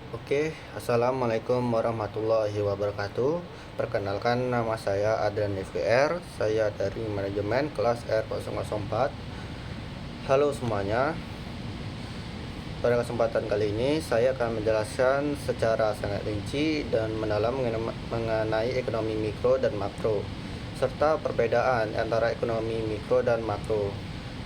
Oke, Assalamualaikum warahmatullahi wabarakatuh. Perkenalkan, nama saya Adrian DVR. Saya dari manajemen kelas R004. Halo semuanya. Pada kesempatan kali ini saya akan menjelaskan secara sangat rinci dan mendalam mengenai ekonomi mikro dan makro, serta perbedaan antara ekonomi mikro dan makro.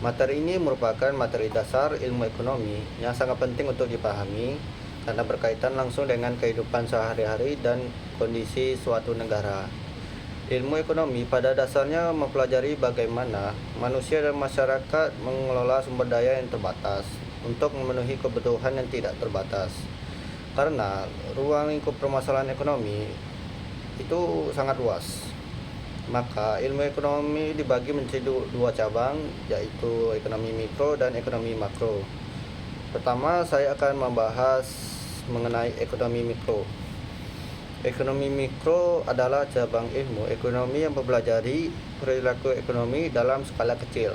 Materi ini merupakan materi dasar ilmu ekonomi yang sangat penting untuk dipahami karena berkaitan langsung dengan kehidupan sehari-hari dan kondisi suatu negara. Ilmu ekonomi pada dasarnya mempelajari bagaimana manusia dan masyarakat mengelola sumber daya yang terbatas untuk memenuhi kebutuhan yang tidak terbatas. Karena ruang lingkup permasalahan ekonomi itu sangat luas, maka ilmu ekonomi dibagi menjadi dua cabang, yaitu ekonomi mikro dan ekonomi makro. Pertama, saya akan membahas mengenai ekonomi mikro. Ekonomi mikro adalah cabang ilmu ekonomi yang mempelajari perilaku ekonomi dalam skala kecil.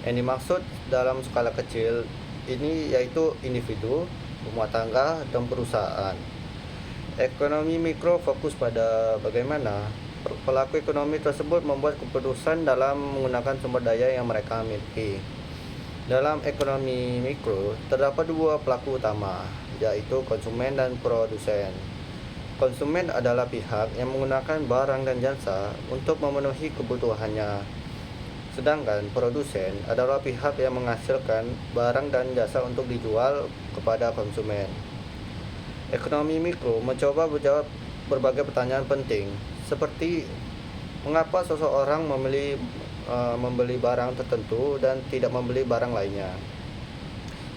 Yang dimaksud dalam skala kecil ini yaitu individu, rumah tangga, dan perusahaan. Ekonomi mikro fokus pada bagaimana pelaku ekonomi tersebut membuat keputusan dalam menggunakan sumber daya yang mereka miliki. Dalam ekonomi mikro terdapat dua pelaku utama, yaitu konsumen dan produsen. Konsumen adalah pihak yang menggunakan barang dan jasa untuk memenuhi kebutuhannya, sedangkan produsen adalah pihak yang menghasilkan barang dan jasa untuk dijual kepada konsumen. Ekonomi mikro mencoba menjawab berbagai pertanyaan penting, seperti mengapa seseorang membeli barang tertentu dan tidak membeli barang lainnya.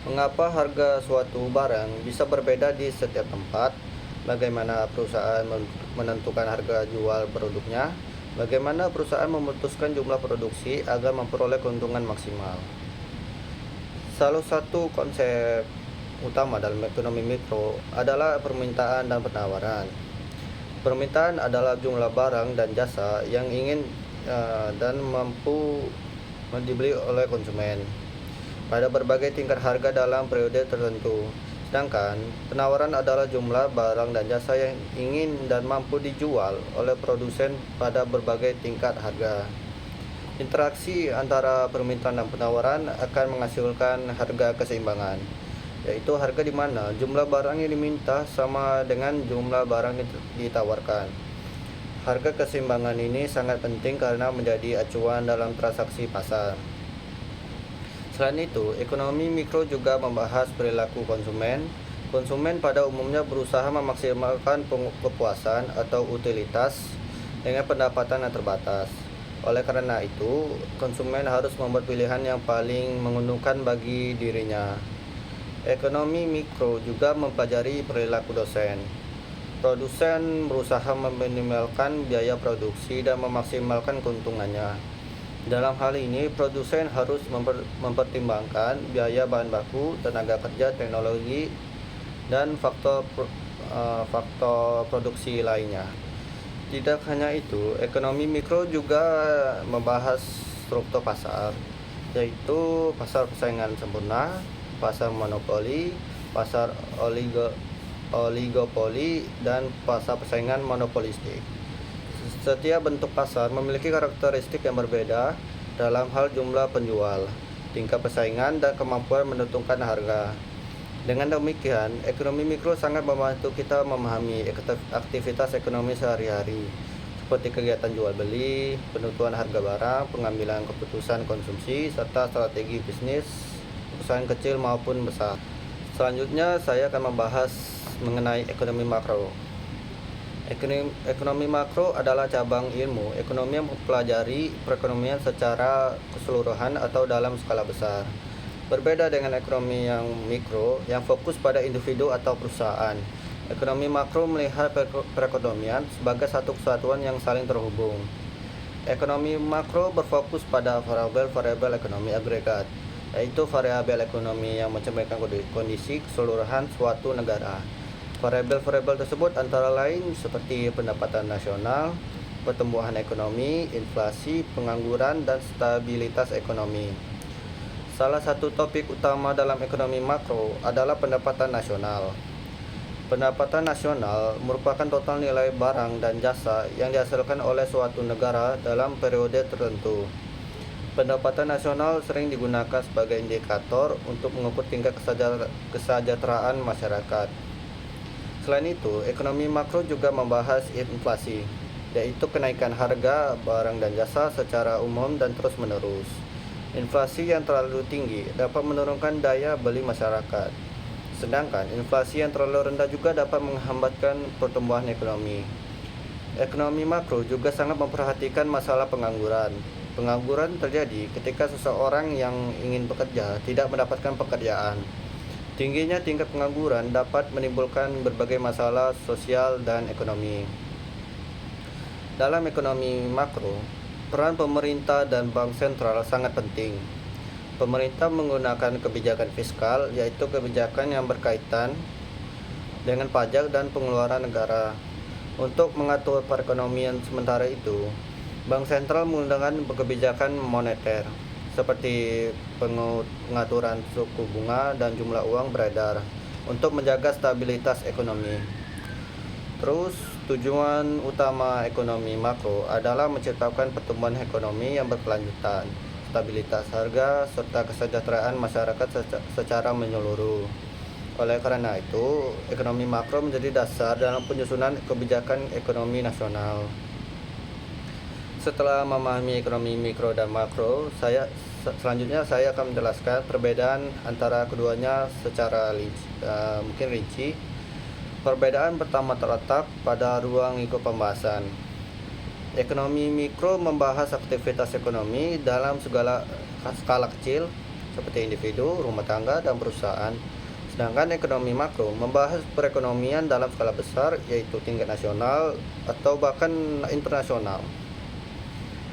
Mengapa harga suatu barang bisa berbeda di setiap tempat? Bagaimana perusahaan menentukan harga jual produknya? Bagaimana perusahaan memutuskan jumlah produksi agar memperoleh keuntungan maksimal? Salah satu konsep utama dalam ekonomi mikro adalah permintaan dan penawaran. Permintaan adalah jumlah barang dan jasa yang ingin dan mampu dibeli oleh konsumen pada berbagai tingkat harga dalam periode tertentu. Sedangkan penawaran adalah jumlah barang dan jasa yang ingin dan mampu dijual oleh produsen pada berbagai tingkat harga. Interaksi antara permintaan dan penawaran akan menghasilkan harga keseimbangan, yaitu harga di mana jumlah barang yang diminta sama dengan jumlah barang yang ditawarkan. Harga keseimbangan ini sangat penting karena menjadi acuan dalam transaksi pasar. Selain itu, ekonomi mikro juga membahas perilaku konsumen. Konsumen pada umumnya berusaha memaksimalkan kepuasan atau utilitas dengan pendapatan yang terbatas. Oleh karena itu, konsumen harus membuat pilihan yang paling menguntungkan bagi dirinya. Ekonomi mikro juga mempelajari perilaku dosen. Produsen berusaha meminimalkan biaya produksi dan memaksimalkan keuntungannya. Dalam hal ini, produsen harus mempertimbangkan biaya bahan baku, tenaga kerja, teknologi, dan faktor produksi lainnya. Tidak hanya itu, ekonomi mikro juga membahas struktur pasar, yaitu pasar persaingan sempurna, pasar monopoli, pasar oligopoli, dan pasar persaingan monopolistik. Setiap bentuk pasar memiliki karakteristik yang berbeda dalam hal jumlah penjual, tingkat persaingan, dan kemampuan menentukan harga. Dengan demikian, ekonomi mikro sangat membantu kita memahami aktivitas ekonomi sehari-hari, seperti kegiatan jual beli, penentuan harga barang, pengambilan keputusan konsumsi, serta strategi bisnis perusahaan kecil maupun besar. Selanjutnya, saya akan membahas mengenai ekonomi makro. Ekonomi makro adalah cabang ilmu ekonomi yang mempelajari perekonomian secara keseluruhan atau dalam skala besar. Berbeda dengan ekonomi yang mikro yang fokus pada individu atau perusahaan. Ekonomi makro melihat perekonomian sebagai satu kesatuan yang saling terhubung. Ekonomi makro berfokus pada variabel-variabel ekonomi agregat, yaitu variabel ekonomi yang mencerminkan kondisi keseluruhan suatu negara. Variabel-variabel tersebut antara lain seperti pendapatan nasional, pertumbuhan ekonomi, inflasi, pengangguran, dan stabilitas ekonomi. Salah satu topik utama dalam ekonomi makro adalah pendapatan nasional. Pendapatan nasional merupakan total nilai barang dan jasa yang dihasilkan oleh suatu negara dalam periode tertentu. Pendapatan nasional sering digunakan sebagai indikator untuk mengukur tingkat kesejahteraan masyarakat. Selain itu, ekonomi makro juga membahas inflasi, yaitu kenaikan harga barang dan jasa secara umum dan terus-menerus. Inflasi yang terlalu tinggi dapat menurunkan daya beli masyarakat. Sedangkan inflasi yang terlalu rendah juga dapat menghambatkan pertumbuhan ekonomi. Ekonomi makro juga sangat memperhatikan masalah pengangguran. Pengangguran terjadi ketika seseorang yang ingin bekerja tidak mendapatkan pekerjaan. Tingginya tingkat pengangguran dapat menimbulkan berbagai masalah sosial dan ekonomi. Dalam ekonomi makro, peran pemerintah dan bank sentral sangat penting. Pemerintah menggunakan kebijakan fiskal, yaitu kebijakan yang berkaitan dengan pajak dan pengeluaran negara untuk mengatur perekonomian. Sementara itu, bank sentral menggunakan kebijakan moneter seperti pengaturan suku bunga dan jumlah uang beredar untuk menjaga stabilitas ekonomi. Terus, tujuan utama ekonomi makro adalah menciptakan pertumbuhan ekonomi yang berkelanjutan, stabilitas harga, serta kesejahteraan masyarakat secara menyeluruh. Oleh karena itu, ekonomi makro menjadi dasar dalam penyusunan kebijakan ekonomi nasional. Setelah memahami ekonomi mikro dan makro, selanjutnya saya akan menjelaskan perbedaan antara keduanya secara rinci. Perbedaan pertama terletak pada ruang lingkup pembahasan. Ekonomi mikro membahas aktivitas ekonomi dalam skala kecil seperti individu, rumah tangga, dan perusahaan. Sedangkan ekonomi makro membahas perekonomian dalam skala besar, yaitu tingkat nasional atau bahkan internasional.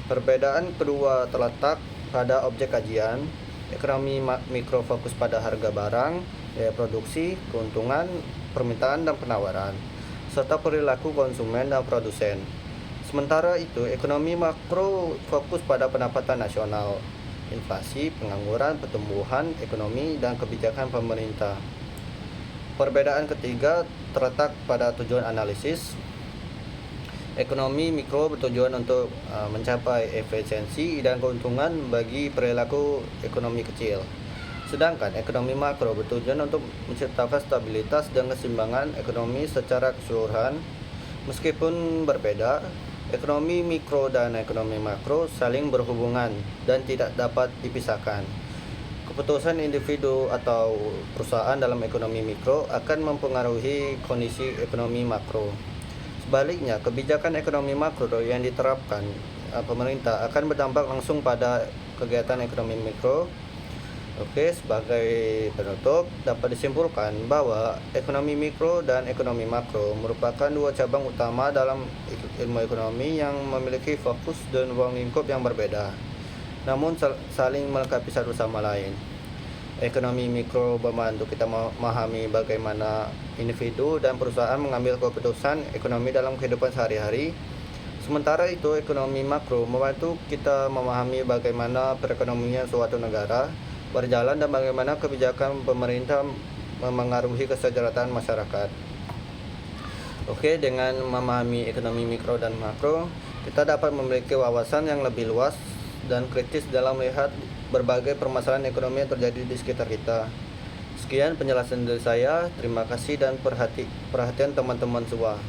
Perbedaan kedua terletak pada objek kajian. Ekonomi mikro fokus pada harga barang, biaya produksi, keuntungan, permintaan dan penawaran, serta perilaku konsumen dan produsen. Sementara itu, ekonomi makro fokus pada pendapatan nasional, inflasi, pengangguran, pertumbuhan ekonomi, dan kebijakan pemerintah. Perbedaan ketiga terletak pada tujuan analisis. Ekonomi mikro bertujuan untuk mencapai efisiensi dan keuntungan bagi perilaku ekonomi kecil. Sedangkan ekonomi makro bertujuan untuk menciptakan stabilitas dan keseimbangan ekonomi secara keseluruhan. Meskipun berbeda, ekonomi mikro dan ekonomi makro saling berhubungan dan tidak dapat dipisahkan. Keputusan individu atau perusahaan dalam ekonomi mikro akan mempengaruhi kondisi ekonomi makro. Sebaliknya, kebijakan ekonomi makro yang diterapkan pemerintah akan berdampak langsung pada kegiatan ekonomi mikro. Sebagai penutup, dapat disimpulkan bahwa ekonomi mikro dan ekonomi makro merupakan dua cabang utama dalam ilmu ekonomi yang memiliki fokus dan ruang lingkup yang berbeda, namun saling melengkapi satu sama lain. Ekonomi mikro membantu kita memahami bagaimana individu dan perusahaan mengambil keputusan ekonomi dalam kehidupan sehari-hari. Sementara itu, ekonomi makro membantu kita memahami bagaimana perekonomian suatu negara berjalan dan bagaimana kebijakan pemerintah memengaruhi kesejahteraan masyarakat. Dengan memahami ekonomi mikro dan makro, kita dapat memiliki wawasan yang lebih luas dan kritis dalam melihat berbagai permasalahan ekonomi yang terjadi di sekitar kita. Sekian penjelasan dari saya. Terima kasih dan perhatian teman-teman semua.